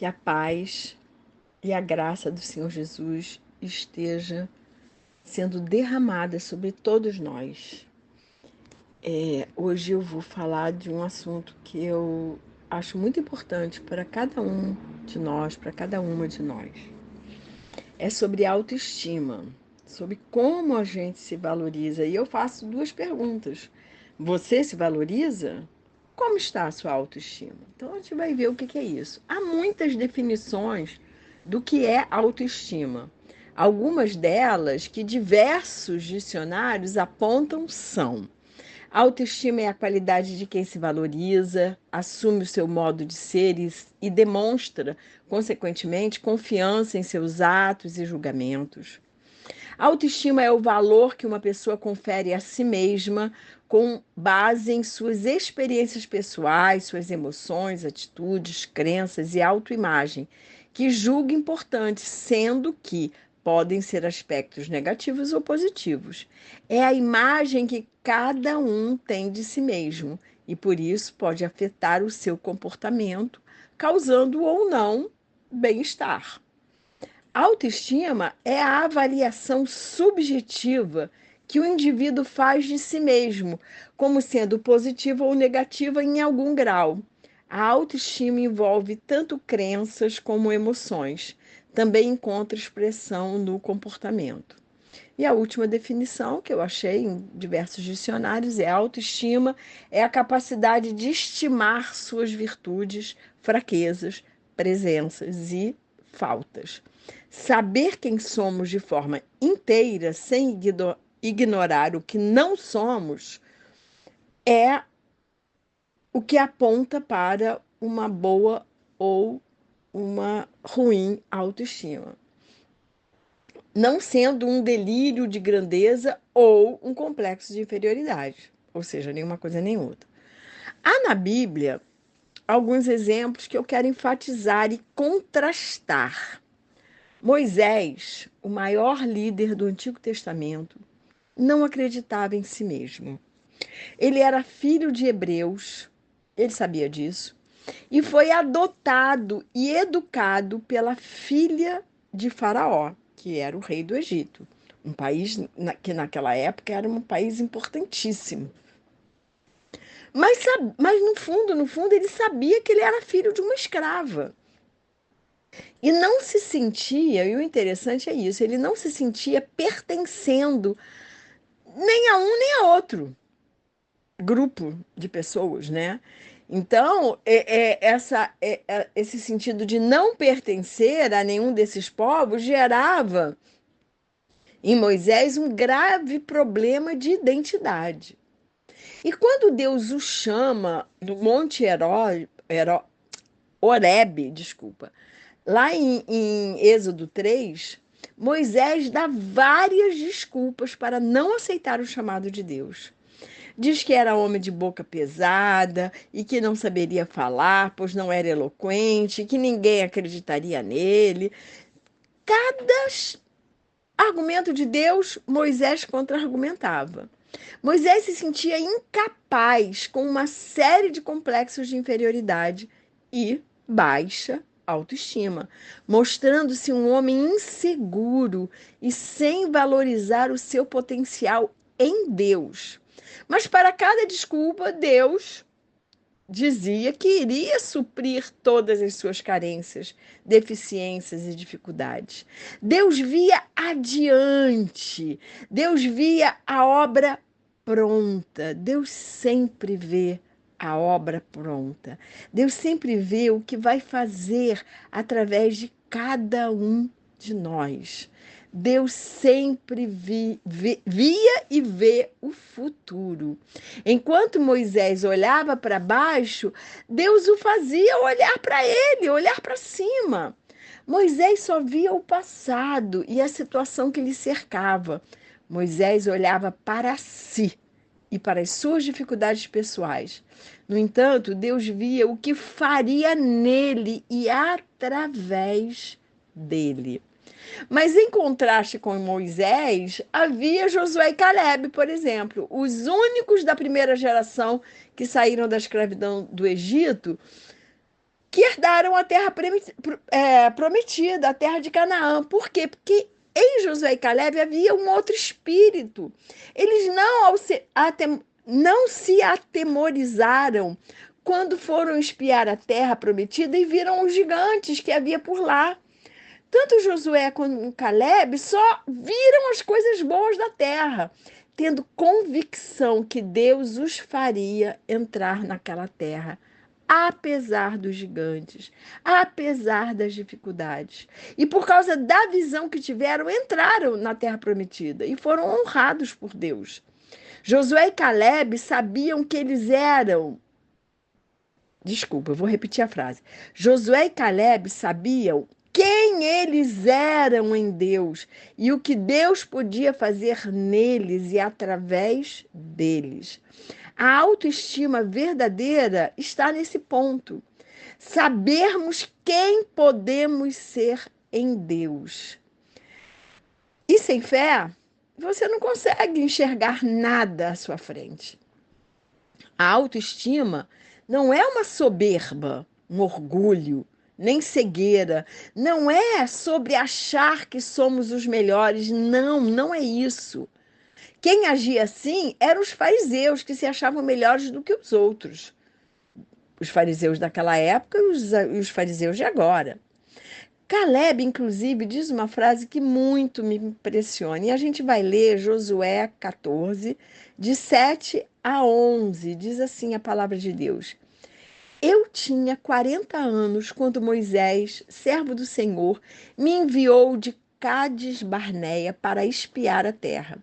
Que a paz e a graça do Senhor Jesus esteja sendo derramada sobre todos nós. Hoje eu vou falar de um assunto que eu acho muito importante para cada um de nós, para cada uma de nós. É sobre autoestima, sobre como a gente se valoriza. E eu faço duas perguntas. Você se valoriza? Como está a sua autoestima? Então a gente vai ver o que é isso. Há muitas definições do que é autoestima. Algumas delas que diversos dicionários apontam são: autoestima é a qualidade de quem se valoriza, assume o seu modo de ser e demonstra, consequentemente, confiança em seus atos e julgamentos. Autoestima é o valor que uma pessoa confere a si mesma com base em suas experiências pessoais, suas emoções, atitudes, crenças e autoimagem, que julga importantes, sendo que podem ser aspectos negativos ou positivos. É a imagem que cada um tem de si mesmo e por isso pode afetar o seu comportamento, causando ou não bem-estar. Autoestima é a avaliação subjetiva que o indivíduo faz de si mesmo, como sendo positiva ou negativa em algum grau. A autoestima envolve tanto crenças como emoções. Também encontra expressão no comportamento. E a última definição que eu achei em diversos dicionários é: autoestima é a capacidade de estimar suas virtudes, fraquezas, presenças e faltas. Saber quem somos de forma inteira, sem ignorar o que não somos, é o que aponta para uma boa ou uma ruim autoestima, não sendo um delírio de grandeza ou um complexo de inferioridade, ou seja, nenhuma coisa nem outra. Há na Bíblia alguns exemplos que eu quero enfatizar e contrastar. Moisés, o maior líder do Antigo Testamento, não acreditava em si mesmo. Ele era filho de hebreus, ele sabia disso, e foi adotado e educado pela filha de Faraó, que era o rei do Egito, um país que naquela época era um país importantíssimo. Mas no fundo, ele sabia que ele era filho de uma escrava. E não se sentia, e o interessante é isso, ele não se sentia pertencendo nem a um nem a outro grupo de pessoas, né? Então, esse sentido de não pertencer a nenhum desses povos gerava em Moisés um grave problema de identidade. E quando Deus o chama do Monte Horebe, desculpa, lá em Êxodo 3, Moisés dá várias desculpas para não aceitar o chamado de Deus. Diz que era homem de boca pesada e que não saberia falar, pois não era eloquente, que ninguém acreditaria nele. Cada argumento de Deus, Moisés contra-argumentava. Moisés se sentia incapaz, com uma série de complexos de inferioridade e baixa autoestima, mostrando-se um homem inseguro e sem valorizar o seu potencial em Deus. Mas para cada desculpa, Deus dizia que iria suprir todas as suas carências, deficiências e dificuldades. Deus via adiante, Deus via a obra pronta, Deus sempre vê a obra pronta. Deus sempre vê o que vai fazer através de cada um de nós. Deus sempre via e vê o futuro. Enquanto Moisés olhava para baixo, Deus o fazia olhar para ele, olhar para cima. Moisés só via o passado e a situação que lhe cercava. Moisés olhava para si e para as suas dificuldades pessoais. No entanto, Deus via o que faria nele e através dele. Mas em contraste com Moisés, havia Josué e Calebe, por exemplo, os únicos da primeira geração que saíram da escravidão do Egito, que herdaram a terra prometida, a terra de Canaã. Por quê? Porque em Josué e Caleb havia um outro espírito. Eles não se atemorizaram quando foram espiar a terra prometida e viram os gigantes que havia por lá. Tanto Josué quanto Caleb só viram as coisas boas da terra, tendo convicção que Deus os faria entrar naquela terra, apesar dos gigantes, apesar das dificuldades. E por causa da visão que tiveram, entraram na terra prometida e foram honrados por Deus. Josué e Caleb sabiam que eles eram. Desculpa, eu vou repetir a frase. Josué e Caleb sabiam quem eles eram em Deus e o que Deus podia fazer neles e através deles. A autoestima verdadeira está nesse ponto. Sabermos quem podemos ser em Deus. E sem fé, você não consegue enxergar nada à sua frente. A autoestima não é uma soberba, um orgulho, nem cegueira. Não é sobre achar que somos os melhores. Não, não é isso. Quem agia assim eram os fariseus, que se achavam melhores do que os outros. Os fariseus daquela época e os fariseus de agora. Caleb, inclusive, diz uma frase que muito me impressiona. E a gente vai ler Josué 14, de 7 a 11. Diz assim a palavra de Deus. Eu tinha 40 anos quando Moisés, servo do Senhor, me enviou de Cádiz Barneia para espiar a terra.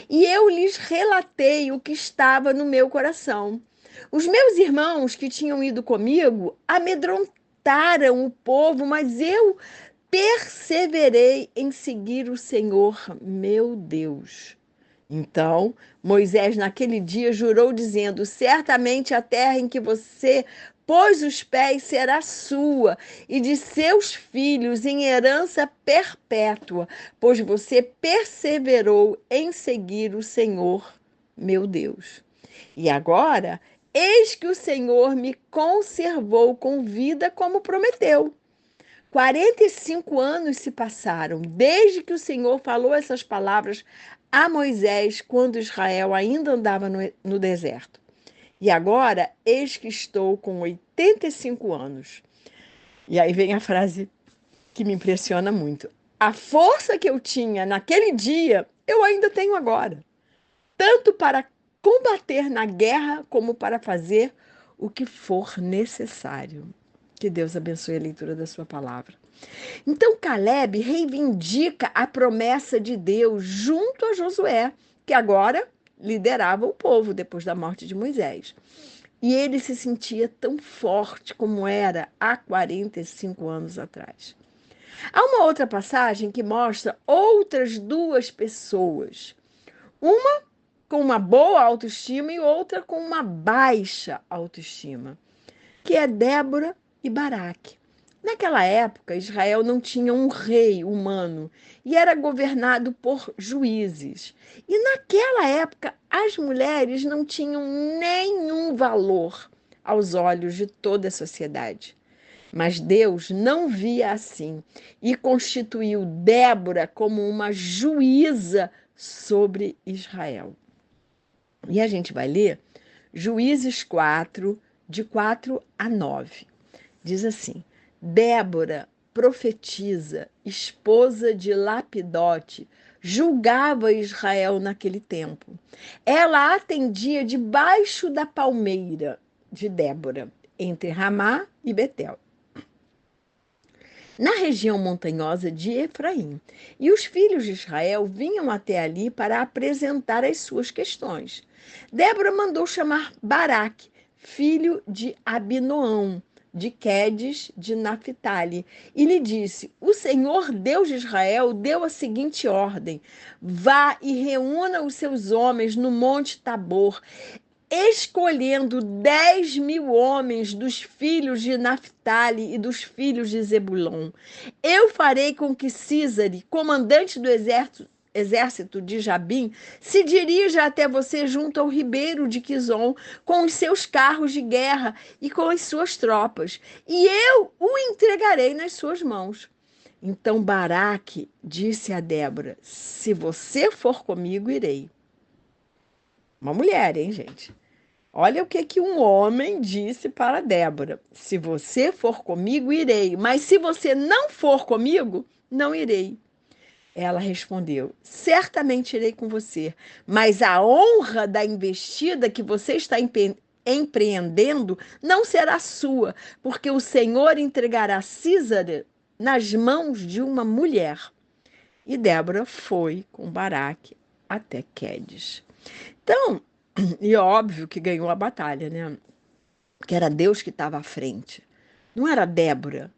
E eu lhes relatei o que estava no meu coração. Os meus irmãos que tinham ido comigo amedrontaram o povo, mas eu perseverei em seguir o Senhor, meu Deus. Então, Moisés, naquele dia, jurou, dizendo: certamente a terra em que você pôs os pés será sua e de seus filhos em herança perpétua, pois você perseverou em seguir o Senhor, meu Deus. E agora, eis que o Senhor me conservou com vida como prometeu. 45 anos se passaram desde que o Senhor falou essas palavras a Moisés quando Israel ainda andava no deserto. E agora, eis que estou com 85 anos. E aí vem a frase que me impressiona muito. A força que eu tinha naquele dia, eu ainda tenho agora. Tanto para combater na guerra, como para fazer o que for necessário. Que Deus abençoe a leitura da sua palavra. Então, Caleb reivindica a promessa de Deus junto a Josué, que agora liderava o povo depois da morte de Moisés. E ele se sentia tão forte como era há 45 anos atrás. Há uma outra passagem que mostra outras duas pessoas. Uma com uma boa autoestima e outra com uma baixa autoestima, que é Débora e Baraque. Naquela época, Israel não tinha um rei humano e era governado por juízes. E naquela época, as mulheres não tinham nenhum valor aos olhos de toda a sociedade. Mas Deus não via assim e constituiu Débora como uma juíza sobre Israel. E a gente vai ler Juízes 4, de 4 a 9. Diz assim: Débora, profetisa, esposa de Lapidote, julgava Israel naquele tempo. Ela atendia debaixo da palmeira de Débora, entre Ramá e Betel, na região montanhosa de Efraim. E os filhos de Israel vinham até ali para apresentar as suas questões. Débora mandou chamar Baraque, filho de Abinoão, de Quedes de Naphtali, e lhe disse: o Senhor Deus de Israel deu a seguinte ordem: vá e reúna os seus homens no monte Tabor, escolhendo 10.000 homens dos filhos de Naphtali e dos filhos de Zebulon. Eu farei com que Císare, comandante do exército de Jabim se dirija até você junto ao ribeiro de Quizon, com os seus carros de guerra e com as suas tropas, e eu o entregarei nas suas mãos. Então Baraque disse a Débora: se você for comigo, irei. Uma mulher, hein, gente? Olha o que um homem disse para Débora: se você for comigo, irei, mas se você não for comigo, não irei. Ela respondeu: certamente irei com você, mas a honra da investida que você está empreendendo não será sua, porque o Senhor entregará Císara nas mãos de uma mulher. E Débora foi com Baraque até Quedes. Então, e óbvio que ganhou a batalha, né? Que era Deus que estava à frente. Não era Débora.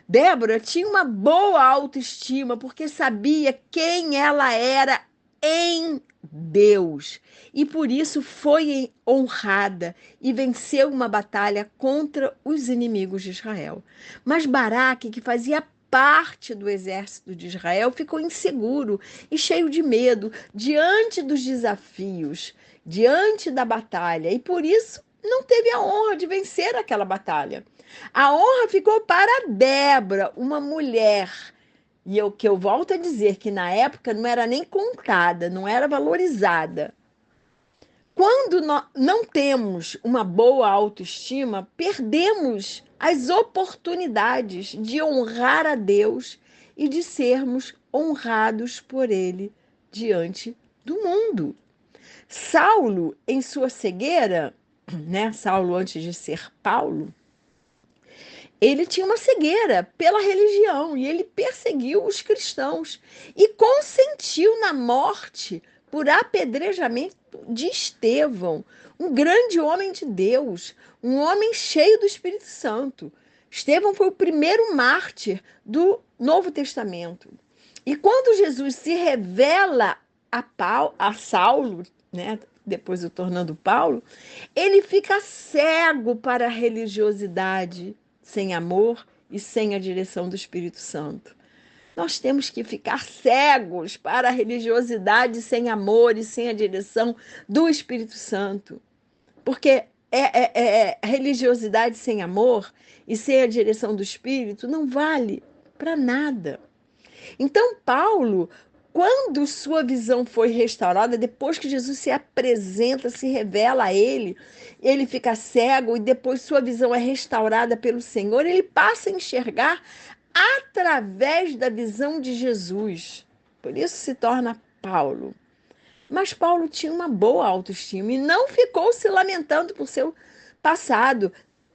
Débora tinha uma boa autoestima porque sabia quem ela era em Deus. E por isso foi honrada e venceu uma batalha contra os inimigos de Israel. Mas Baraque, que fazia parte do exército de Israel, ficou inseguro e cheio de medo diante dos desafios, diante da batalha, e por isso não teve a honra de vencer aquela batalha. A honra ficou para Débora, uma mulher. E eu volto a dizer que na época não era nem contada, não era valorizada. Quando não temos uma boa autoestima, perdemos as oportunidades de honrar a Deus e de sermos honrados por Ele diante do mundo. Saulo, em sua cegueira, né? Saulo, antes de ser Paulo, ele tinha uma cegueira pela religião e ele perseguiu os cristãos e consentiu na morte por apedrejamento de Estevão, um grande homem de Deus, um homem cheio do Espírito Santo. Estevão foi o primeiro mártir do Novo Testamento. E quando Jesus se revela a Saulo, né, depois o tornando Paulo, ele fica cego para a religiosidade sem amor e sem a direção do Espírito Santo. Nós temos que ficar cegos para a religiosidade sem amor e sem a direção do Espírito Santo. Porque religiosidade sem amor e sem a direção do Espírito não vale para nada. Então, Paulo, quando sua visão foi restaurada, depois que Jesus se apresenta, se revela a ele, ele fica cego e depois sua visão é restaurada pelo Senhor, ele passa a enxergar através da visão de Jesus. Por isso se torna Paulo. Mas Paulo tinha uma boa autoestima e não ficou se lamentando por seu passado.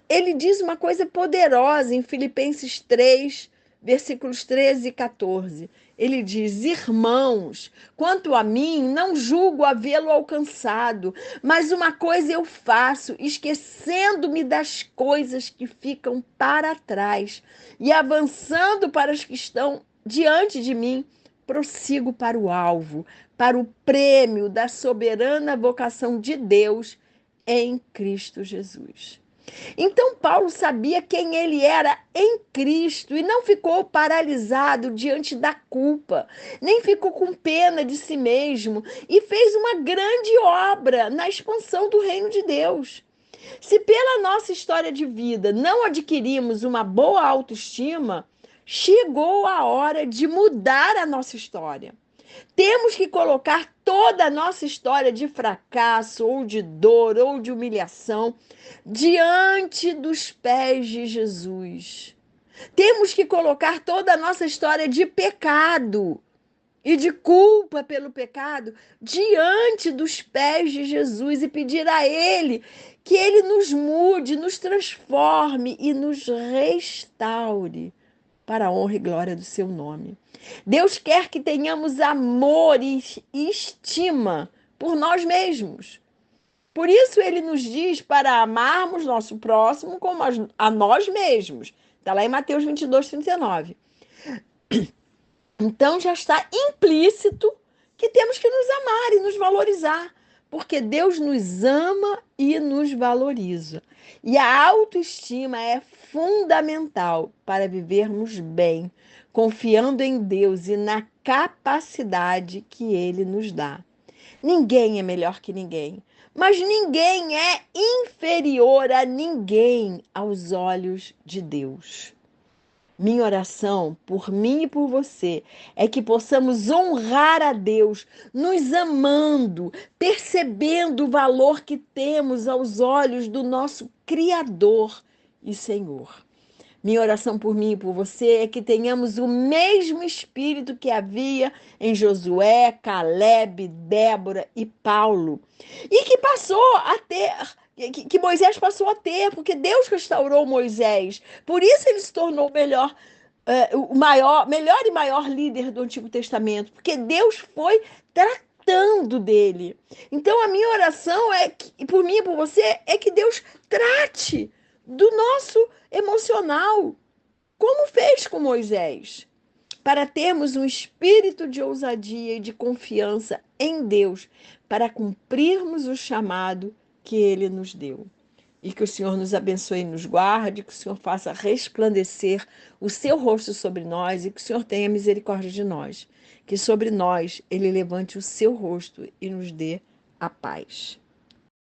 Ele diz uma coisa poderosa em Filipenses 3, versículos 13 e 14. Ele diz: irmãos, quanto a mim, não julgo havê-lo alcançado, mas uma coisa eu faço, esquecendo-me das coisas que ficam para trás e avançando para as que estão diante de mim, prossigo para o alvo, para o prêmio da soberana vocação de Deus em Cristo Jesus. Então, Paulo sabia quem ele era em Cristo e não ficou paralisado diante da culpa, nem ficou com pena de si mesmo e fez uma grande obra na expansão do reino de Deus. Se pela nossa história de vida não adquirimos uma boa autoestima, chegou a hora de mudar a nossa história. Temos que colocar toda a nossa história de fracasso, ou de dor, ou de humilhação, diante dos pés de Jesus. Temos que colocar toda a nossa história de pecado e de culpa pelo pecado diante dos pés de Jesus e pedir a Ele que Ele nos mude, nos transforme e nos restaure para a honra e glória do seu nome. Deus quer que tenhamos amor e estima por nós mesmos. Por isso ele nos diz para amarmos nosso próximo como a nós mesmos. Está lá em Mateus 22, 39. Então já está implícito que temos que nos amar e nos valorizar, porque Deus nos ama e nos valoriza. E a autoestima é fundamental para vivermos bem, confiando em Deus e na capacidade que Ele nos dá. Ninguém é melhor que ninguém, mas ninguém é inferior a ninguém aos olhos de Deus. Minha oração por mim e por você é que possamos honrar a Deus, nos amando, percebendo o valor que temos aos olhos do nosso Criador e Senhor. Minha oração por mim e por você é que tenhamos o mesmo espírito que havia em Josué, Caleb, Débora e Paulo. E que passou a ter, que Moisés passou a ter, porque Deus restaurou Moisés. Por isso ele se tornou o melhor, melhor e maior líder do Antigo Testamento, porque Deus foi tratando dele. Então a minha oração é que, por mim e por você, é que Deus trate do nosso emocional, como fez com Moisés, para termos um espírito de ousadia e de confiança em Deus, para cumprirmos o chamado que Ele nos deu. E que o Senhor nos abençoe e nos guarde, que o Senhor faça resplandecer o seu rosto sobre nós e que o Senhor tenha misericórdia de nós. Que sobre nós Ele levante o seu rosto e nos dê a paz.